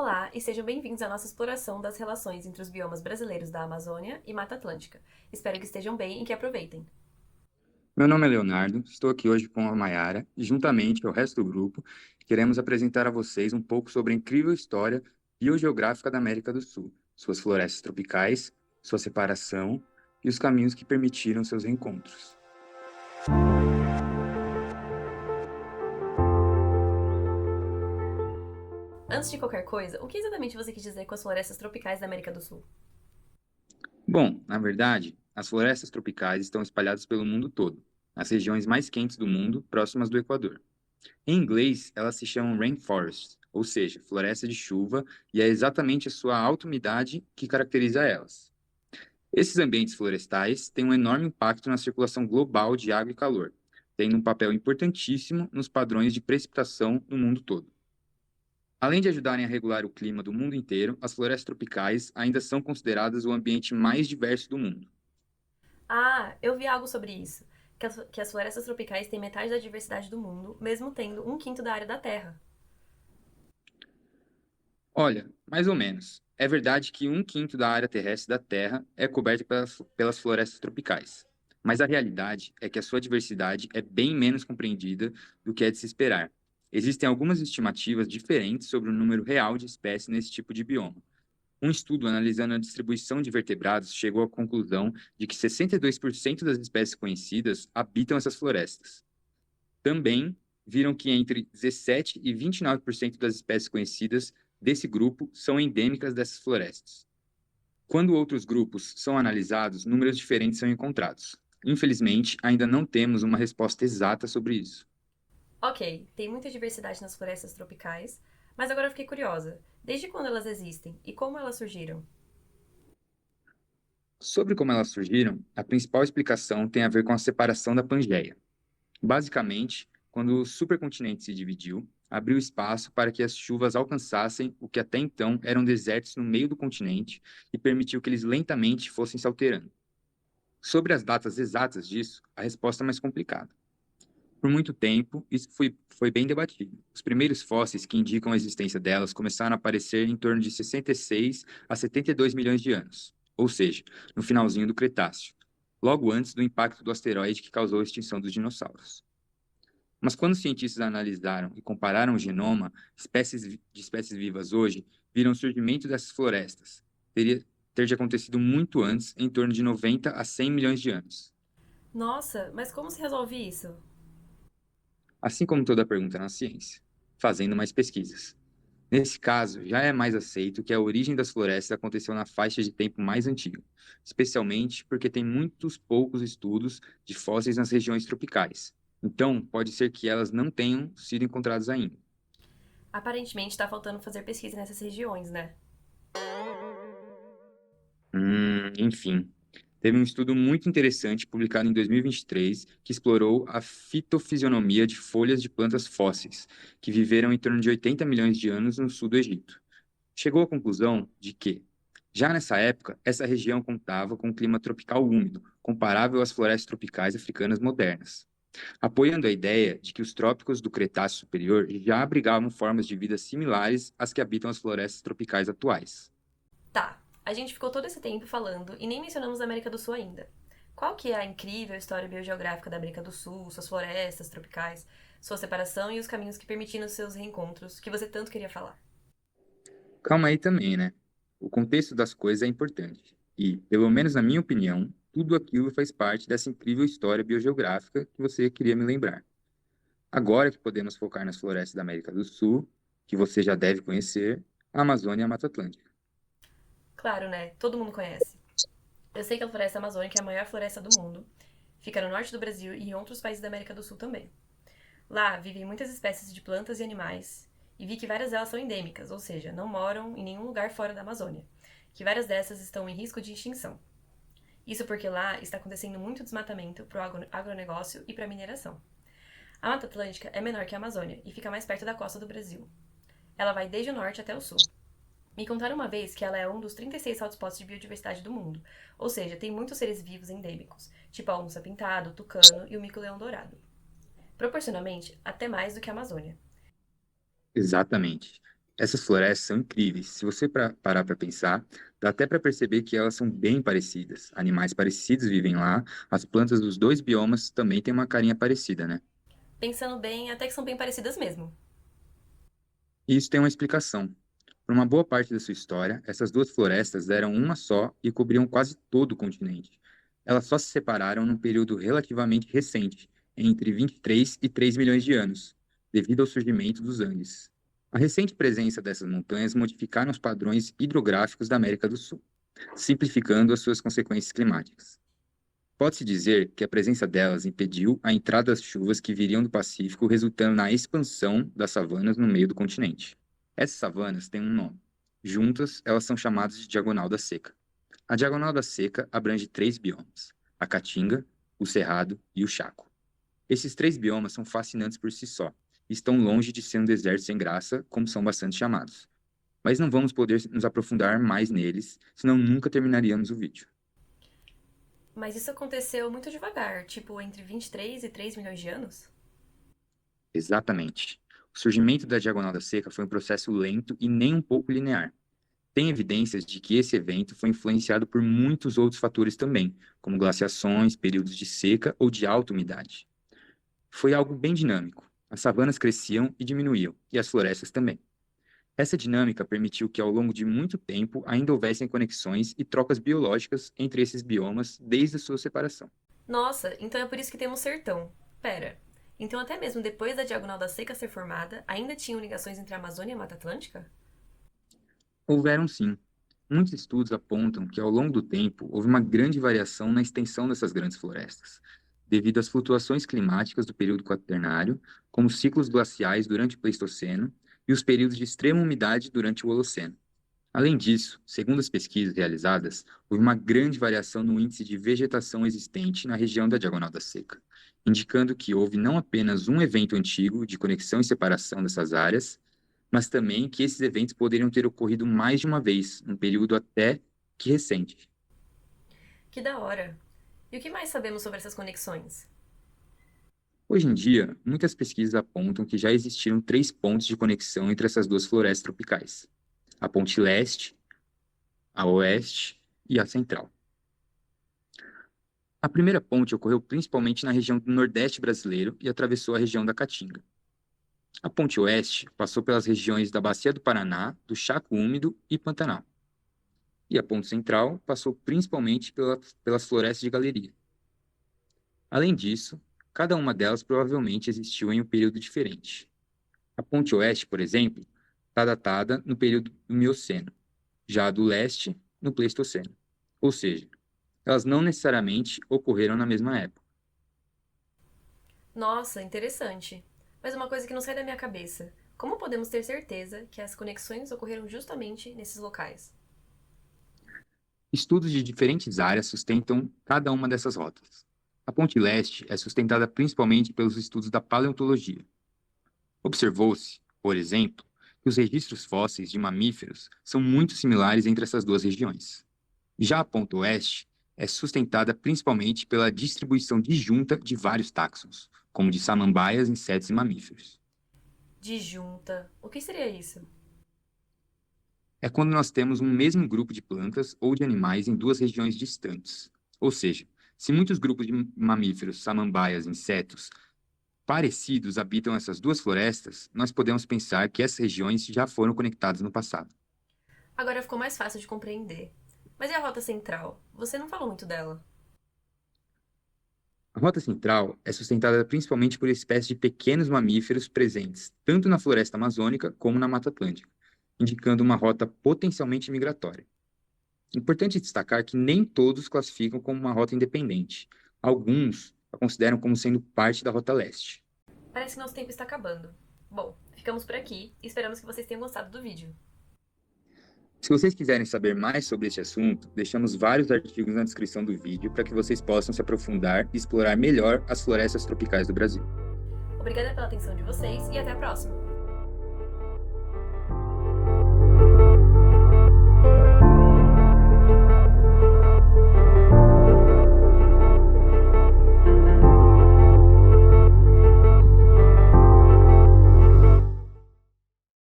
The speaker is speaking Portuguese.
Olá e sejam bem-vindos à nossa exploração das relações entre os biomas brasileiros da Amazônia e Mata Atlântica. Espero que estejam bem e que aproveitem. Meu nome é Leonardo, estou aqui hoje com a Mayara e, juntamente ao resto do grupo, queremos apresentar a vocês um pouco sobre a incrível história biogeográfica da América do Sul, suas florestas tropicais, sua separação e os caminhos que permitiram seus reencontros. Antes de qualquer coisa, o que exatamente você quis dizer com as florestas tropicais da América do Sul? Bom, na verdade, as florestas tropicais estão espalhadas pelo mundo todo, nas regiões mais quentes do mundo, próximas do Equador. Em inglês, elas se chamam rainforests, ou seja, floresta de chuva, e é exatamente a sua alta umidade que caracteriza elas. Esses ambientes florestais têm um enorme impacto na circulação global de água e calor, tendo um papel importantíssimo nos padrões de precipitação no mundo todo. Além de ajudarem a regular o clima do mundo inteiro, as florestas tropicais ainda são consideradas o ambiente mais diverso do mundo. Ah, eu vi algo sobre isso. Que as florestas tropicais têm metade da diversidade do mundo, mesmo tendo um quinto da área da Terra. Olha, mais ou menos. É verdade que um quinto da área terrestre da Terra é coberta pelas florestas tropicais. Mas a realidade é que a sua diversidade é bem menos compreendida do que é de se esperar. Existem algumas estimativas diferentes sobre o número real de espécies nesse tipo de bioma. Um estudo analisando a distribuição de vertebrados chegou à conclusão de que 62% das espécies conhecidas habitam essas florestas. Também viram que entre 17 e 29% das espécies conhecidas desse grupo são endêmicas dessas florestas. Quando outros grupos são analisados, números diferentes são encontrados. Infelizmente, ainda não temos uma resposta exata sobre isso. Ok, tem muita diversidade nas florestas tropicais, mas agora eu fiquei curiosa. Desde quando elas existem e como elas surgiram? Sobre como elas surgiram, a principal explicação tem a ver com a separação da Pangeia. Basicamente, quando o supercontinente se dividiu, abriu espaço para que as chuvas alcançassem o que até então eram desertos no meio do continente e permitiu que eles lentamente fossem se alterando. Sobre as datas exatas disso, a resposta é mais complicada. Por muito tempo, isso foi bem debatido. Os primeiros fósseis que indicam a existência delas começaram a aparecer em torno de 66 a 72 milhões de anos, ou seja, no finalzinho do Cretáceo, logo antes do impacto do asteroide que causou a extinção dos dinossauros. Mas quando os cientistas analisaram e compararam o genoma, de espécies vivas hoje viram o surgimento dessas florestas. Teria ter de acontecido muito antes, em torno de 90 a 100 milhões de anos. Nossa, mas como se resolve isso? Assim como toda pergunta na ciência, fazendo mais pesquisas. Nesse caso, já é mais aceito que a origem das florestas aconteceu na faixa de tempo mais antiga, especialmente porque tem muitos poucos estudos de fósseis nas regiões tropicais. Então, pode ser que elas não tenham sido encontradas ainda. Aparentemente tá faltando fazer pesquisa nessas regiões, né? Enfim. Teve um estudo muito interessante publicado em 2023 que explorou a fitofisionomia de folhas de plantas fósseis, que viveram em torno de 80 milhões de anos no sul do Egito. Chegou à conclusão de que, já nessa época, essa região contava com um clima tropical úmido, comparável às florestas tropicais africanas modernas, apoiando a ideia de que os trópicos do Cretáceo Superior já abrigavam formas de vida similares às que habitam as florestas tropicais atuais. Tá, a gente ficou todo esse tempo falando e nem mencionamos a América do Sul ainda. Qual que é a incrível história biogeográfica da América do Sul, suas florestas tropicais, sua separação e os caminhos que permitiram seus reencontros, que você tanto queria falar? Calma aí também, né? O contexto das coisas é importante. E, pelo menos na minha opinião, tudo aquilo faz parte dessa incrível história biogeográfica que você queria me lembrar. Agora que podemos focar nas florestas da América do Sul, que você já deve conhecer, a Amazônia e a Mata Atlântica. Claro, né? Todo mundo conhece. Eu sei que a floresta amazônica é a maior floresta do mundo. Fica no norte do Brasil e em outros países da América do Sul também. Lá vivem muitas espécies de plantas e animais, e vi que várias delas são endêmicas, ou seja, não moram em nenhum lugar fora da Amazônia, que várias dessas estão em risco de extinção. Isso porque lá está acontecendo muito desmatamento para o agronegócio e para a mineração. A Mata Atlântica é menor que a Amazônia e fica mais perto da costa do Brasil. Ela vai desde o norte até o sul. Me contaram uma vez que ela é um dos 36 hotspots de biodiversidade do mundo, ou seja, tem muitos seres vivos endêmicos, tipo a onça-pintada, o tucano e o mico-leão dourado. Proporcionalmente, até mais do que a Amazônia. Exatamente. Essas florestas são incríveis. Se você parar para pensar, dá até para perceber que elas são bem parecidas. Animais parecidos vivem lá, as plantas dos dois biomas também têm uma carinha parecida, né? Pensando bem, até que são bem parecidas mesmo. E isso tem uma explicação. Por uma boa parte da sua história, essas duas florestas eram uma só e cobriam quase todo o continente. Elas só se separaram num período relativamente recente, entre 23 e 3 milhões de anos, devido ao surgimento dos Andes. A recente presença dessas montanhas modificaram os padrões hidrográficos da América do Sul, simplificando as suas consequências climáticas. Pode-se dizer que a presença delas impediu a entrada das chuvas que viriam do Pacífico, resultando na expansão das savanas no meio do continente. Essas savanas têm um nome. Juntas, elas são chamadas de Diagonal da Seca. A Diagonal da Seca abrange três biomas: a Caatinga, o Cerrado e o Chaco. Esses três biomas são fascinantes por si só e estão longe de ser um deserto sem graça, como são bastante chamados. Mas não vamos poder nos aprofundar mais neles, senão nunca terminaríamos o vídeo. Mas isso aconteceu muito devagar, tipo entre 23 e 3 milhões de anos? Exatamente. O surgimento da Diagonal da Seca foi um processo lento e nem um pouco linear. Tem evidências de que esse evento foi influenciado por muitos outros fatores também, como glaciações, períodos de seca ou de alta umidade. Foi algo bem dinâmico. As savanas cresciam e diminuíam, e as florestas também. Essa dinâmica permitiu que, ao longo de muito tempo, ainda houvessem conexões e trocas biológicas entre esses biomas desde a sua separação. Nossa, então é por isso que temos sertão. Pera, então até mesmo depois da Diagonal da Seca ser formada, ainda tinham ligações entre a Amazônia e a Mata Atlântica? Houveram sim. Muitos estudos apontam que, ao longo do tempo, houve uma grande variação na extensão dessas grandes florestas, devido às flutuações climáticas do período quaternário, como os ciclos glaciais durante o Pleistoceno e os períodos de extrema umidade durante o Holoceno. Além disso, segundo as pesquisas realizadas, houve uma grande variação no índice de vegetação existente na região da Diagonal da Seca, indicando que houve não apenas um evento antigo de conexão e separação dessas áreas, mas também que esses eventos poderiam ter ocorrido mais de uma vez, num período até que recente. Que da hora! E o que mais sabemos sobre essas conexões? Hoje em dia, muitas pesquisas apontam que já existiram três pontos de conexão entre essas duas florestas tropicais: a ponte leste, a oeste e a central. A primeira ponte ocorreu principalmente na região do Nordeste brasileiro e atravessou a região da Caatinga. A ponte oeste passou pelas regiões da Bacia do Paraná, do Chaco Úmido e Pantanal. E a ponte central passou principalmente pelas florestas de galeria. Além disso, cada uma delas provavelmente existiu em um período diferente. A ponte oeste, por exemplo, está datada no período do Mioceno, já a do leste, no Pleistoceno. Ou seja, elas não necessariamente ocorreram na mesma época. Nossa, interessante. Mas uma coisa que não sai da minha cabeça: como podemos ter certeza que as conexões ocorreram justamente nesses locais? Estudos de diferentes áreas sustentam cada uma dessas rotas. A ponte leste é sustentada principalmente pelos estudos da paleontologia. Observou-se, por exemplo, que os registros fósseis de mamíferos são muito similares entre essas duas regiões. Já a ponta oeste é sustentada principalmente pela distribuição disjunta de vários táxons, como de samambaias, insetos e mamíferos. Disjunta. O que seria isso? É quando nós temos um mesmo grupo de plantas ou de animais em duas regiões distantes. Ou seja, se muitos grupos de mamíferos, samambaias, insetos parecidos habitam essas duas florestas, nós podemos pensar que essas regiões já foram conectadas no passado. Agora ficou mais fácil de compreender. Mas e a rota central? Você não falou muito dela. A rota central é sustentada principalmente por espécies de pequenos mamíferos presentes tanto na floresta amazônica como na Mata Atlântica, indicando uma rota potencialmente migratória. Importante destacar que nem todos classificam como uma rota independente. Alguns a consideram como sendo parte da Rota Leste. Parece que nosso tempo está acabando. Bom, ficamos por aqui e esperamos que vocês tenham gostado do vídeo. Se vocês quiserem saber mais sobre este assunto, deixamos vários artigos na descrição do vídeo para que vocês possam se aprofundar e explorar melhor as florestas tropicais do Brasil. Obrigada pela atenção de vocês e até a próxima!